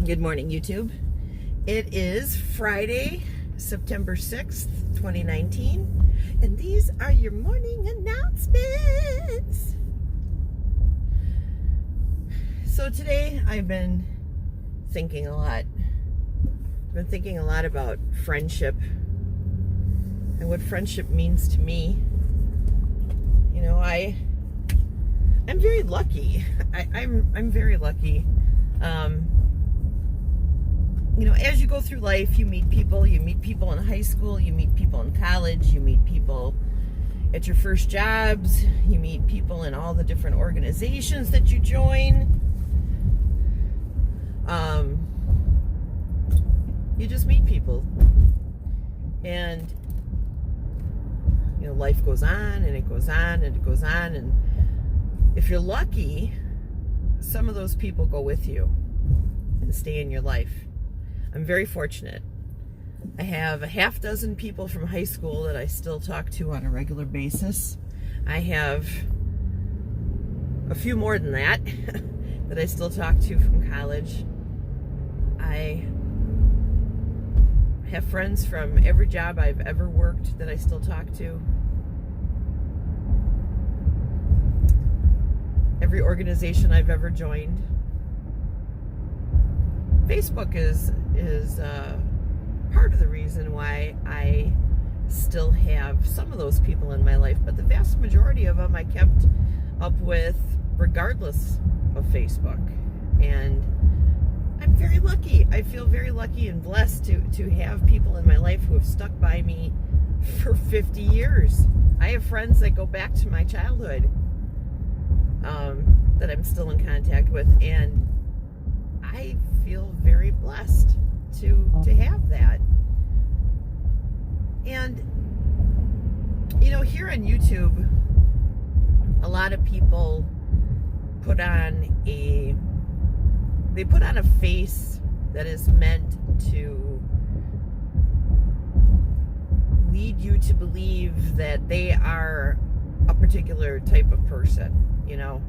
Good morning, YouTube. It is Friday, September 6th, 2019, and these are your morning announcements. So today I've been thinking a lot. I've been thinking a lot about friendship and what friendship means to me. You know, I'm very lucky. I'm very lucky. You know, as you go through life, you meet people. You meet people in high school. You meet people in college. You meet people at your first jobs. You meet people in all the different organizations that you join. You just meet people. And, you know, life goes on and it goes on and it goes on. And if you're lucky, some of those people go with you and stay in your life. I'm very fortunate. I have a half dozen people from high school that I still talk to on a regular basis. I have a few more than that that I still talk to from college. I have friends from every job I've ever worked that I still talk to. Every organization I've ever joined. Facebook is part of the reason why I still have some of those people in my life, but the vast majority of them I kept up with regardless of Facebook. And I'm very lucky. I feel very lucky and blessed to have people in my life who have stuck by me for 50 years. I have friends that go back to my childhood that I'm still in contact with, and I feel very blessed to have that. And you know, here on YouTube, a lot of people put on a face that is meant to lead you to believe that they are a particular type of person, you know.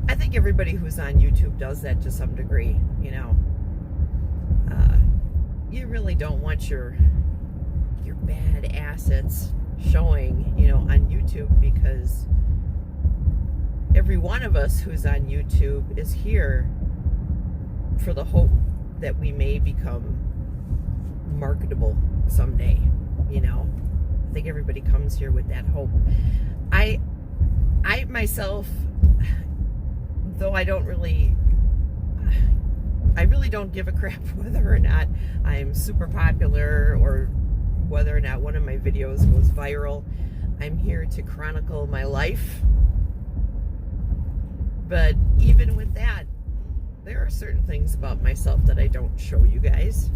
I think everybody who's on YouTube does that to some degree, you know. You really don't want your bad assets showing, you know, on YouTube, because every one of us who's on YouTube is here for the hope that we may become marketable someday, you know. I think everybody comes here with that hope. I myself, though I really don't give a crap whether or not I'm super popular or whether or not one of my videos goes viral. I'm here to chronicle my life. But even with that, there are certain things about myself that I don't show you guys.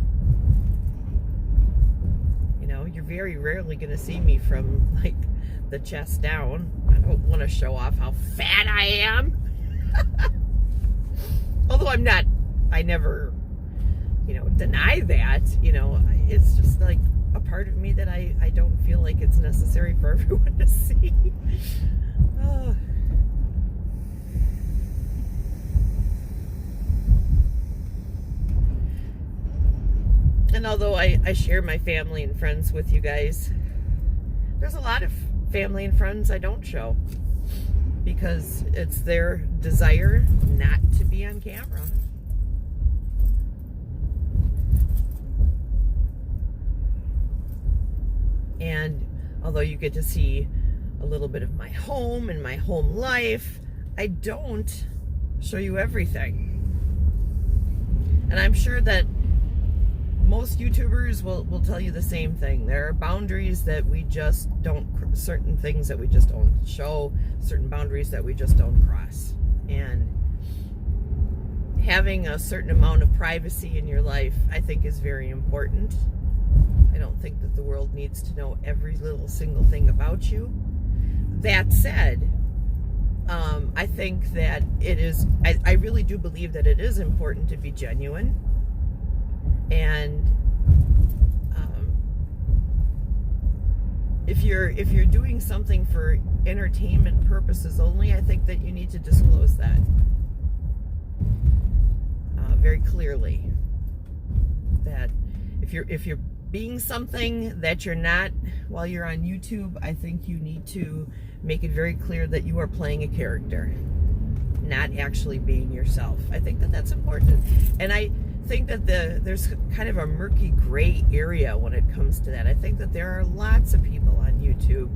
You know, you're very rarely going to see me from like the chest down. I don't want to show off how fat I am. Although I never, you know, deny that, you know. It's just like a part of me that I don't feel like it's necessary for everyone to see. And although I share my family and friends with you guys, there's a lot of family and friends I don't show, because it's their desire not to be on camera. And although you get to see a little bit of my home and my home life, I don't show you everything. And I'm sure that most YouTubers will tell you the same thing. There are boundaries that we just don't, certain things that we just don't show, certain boundaries that we just don't cross. And having a certain amount of privacy in your life, I think, is very important. I don't think that the world needs to know every little single thing about you. That said, I think that it is, I really do believe that it is important to be genuine. And if you're doing something for entertainment purposes only, I think that you need to disclose that. very clearly that if you're being something that you're not while you're on YouTube, I think you need to make it very clear that you are playing a character, not actually being yourself. I think that that's important. And I think that there's kind of a murky gray area when it comes to that. I think that there are lots of people on YouTube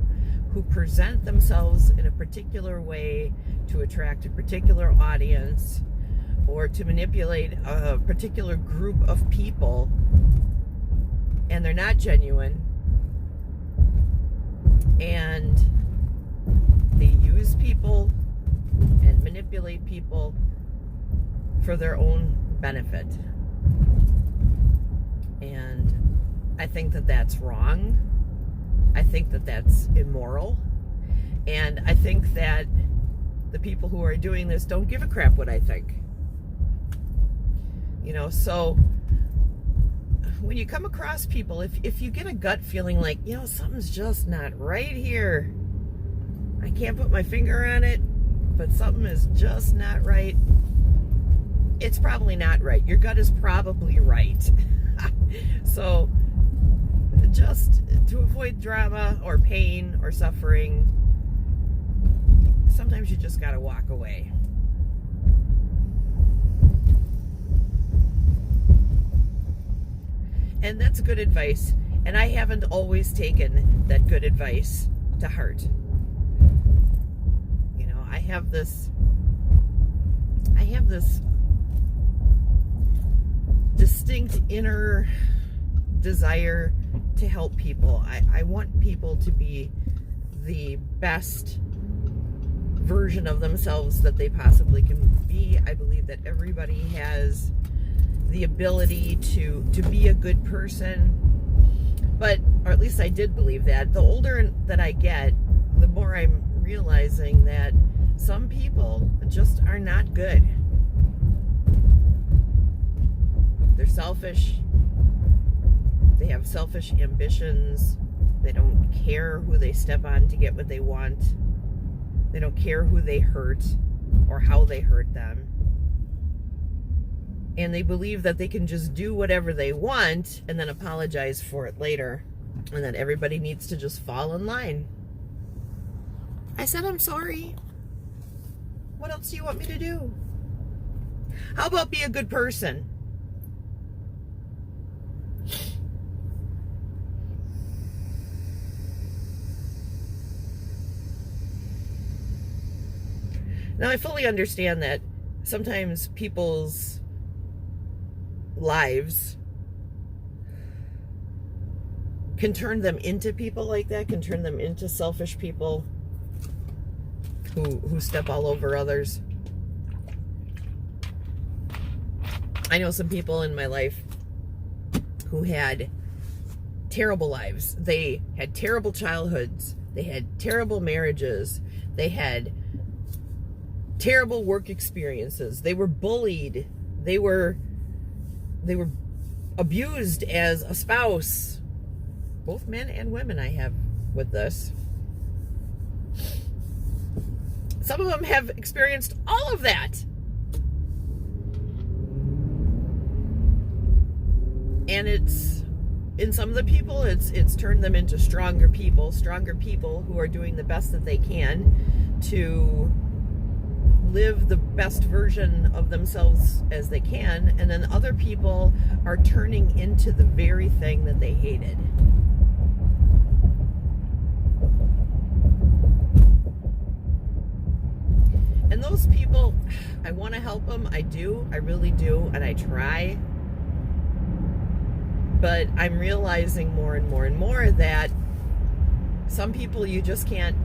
who present themselves in a particular way to attract a particular audience or to manipulate a particular group of people, and they're not genuine, and they use people and manipulate people for their own benefit. And I think that that's wrong. I think that that's immoral. And I think that the people who are doing this don't give a crap what I think. So when you come across people, if you get a gut feeling like, something's just not right here, I can't put my finger on it, but something is just not right, it's probably not right. Your gut is probably right. So just to avoid drama or pain or suffering, sometimes you just gotta walk away. And that's good advice. And I haven't always taken that good advice to heart. I have this distinct inner desire to help people. I want people to be the best version of themselves that they possibly can be. I believe that everybody has the ability to be a good person, or at least I did believe that. The older that I get, the more I'm realizing that some people just are not good. They're selfish. They have selfish ambitions. They don't care who they step on to get what they want. They don't care who they hurt or how they hurt them. And they believe that they can just do whatever they want and then apologize for it later. And that everybody needs to just fall in line. I said, I'm sorry. What else do you want me to do? How about be a good person? Now, I fully understand that sometimes people's lives can turn them into people like that, can turn them into selfish people who step all over others. I know some people in my life who had terrible lives. They had terrible childhoods. They had terrible marriages. They had terrible work experiences. They were bullied. They were abused as a spouse. Both men and women I have with this. Some of them have experienced all of that. And in some of the people, it's turned them into stronger people who are doing the best that they can to live the best version of themselves as they can. And then other people are turning into the very thing that they hated. And those people, I want to help them. I do. I really do. And I try. But I'm realizing more and more and more that some people you just can't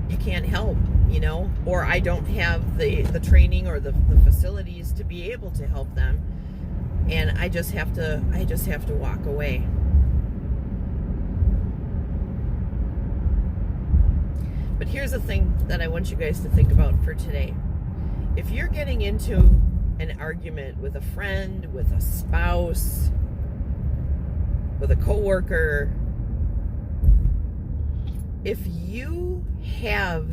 help, or I don't have the training or the facilities to be able to help them. And I just have to walk away. But here's the thing that I want you guys to think about for today. If you're getting into an argument with a friend, with a spouse, with a coworker, if you have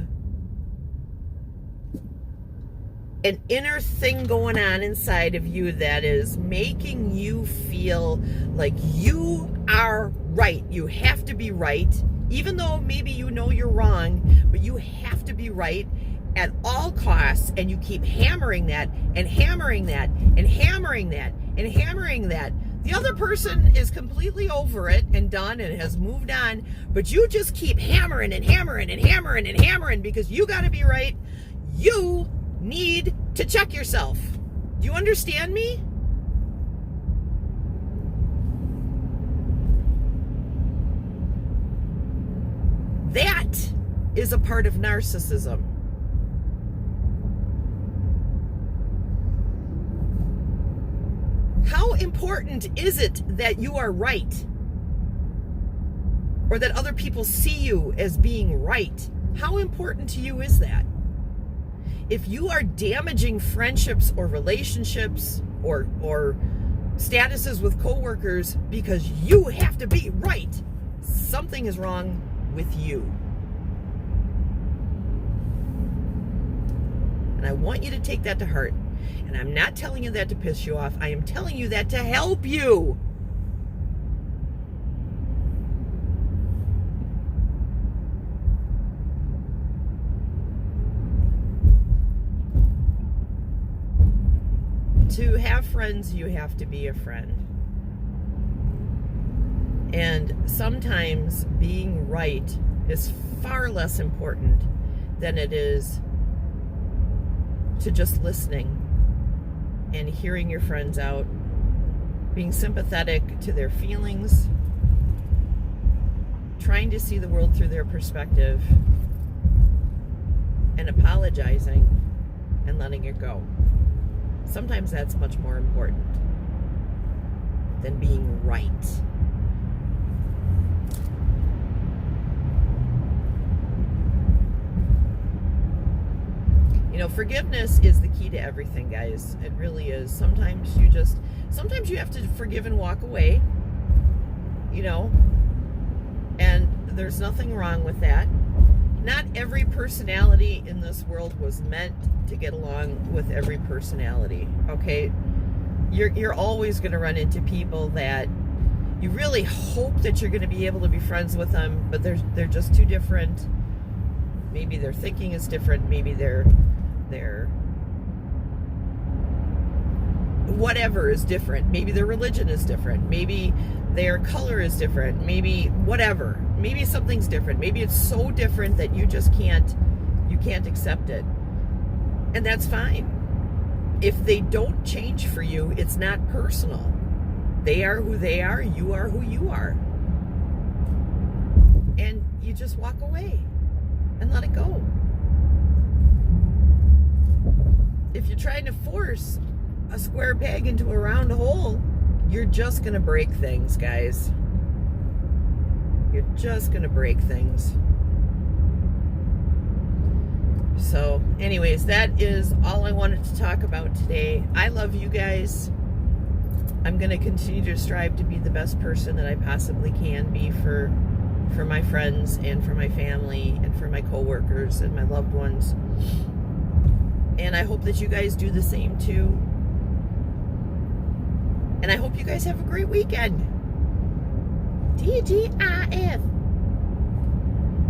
an inner thing going on inside of you that is making you feel like you are right. You have to be right, even though maybe you know you're wrong, but you have to be right at all costs, and you keep hammering that and hammering that and hammering that and hammering that. The other person is completely over it and done and has moved on, but you just keep hammering and hammering and hammering and hammering because you got to be right. You need to check yourself. Do you understand me? That is a part of narcissism. How important is it that you are right? Or that other people see you as being right? How important to you is that? If you are damaging friendships or relationships or statuses with coworkers because you have to be right, something is wrong with you. And I want you to take that to heart. And I'm not telling you that to piss you off. I am telling you that to help you. To have friends, you have to be a friend. And sometimes being right is far less important than it is to just listening and hearing your friends out, being sympathetic to their feelings, trying to see the world through their perspective, and apologizing and letting it go. Sometimes that's much more important than being right. You know, forgiveness is the key to everything, guys. It really is. Sometimes you have to forgive and walk away, you know, and there's nothing wrong with that. Not every personality in this world was meant to get along with every personality, okay? You're always going to run into people that you really hope that you're going to be able to be friends with them, but they're just too different. Maybe their thinking is different. Maybe their whatever is different. Maybe their religion is different. Maybe their color is different. Maybe whatever. Maybe something's different. Maybe it's so different that you just can't accept it. And that's fine. If they don't change for you, it's not personal. They are who they are. You are who you are. And you just walk away and let it go. If you're trying to force a square peg into a round hole, you're just going to break things, guys. You're just going to break things. So, anyways, that is all I wanted to talk about today. I love you guys. I'm going to continue to strive to be the best person that I possibly can be for my friends and for my family and for my coworkers and my loved ones. And I hope that you guys do the same too. And I hope you guys have a great weekend. TGIF.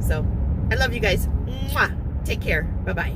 So, I love you guys. Mwah. Take care. Bye-bye.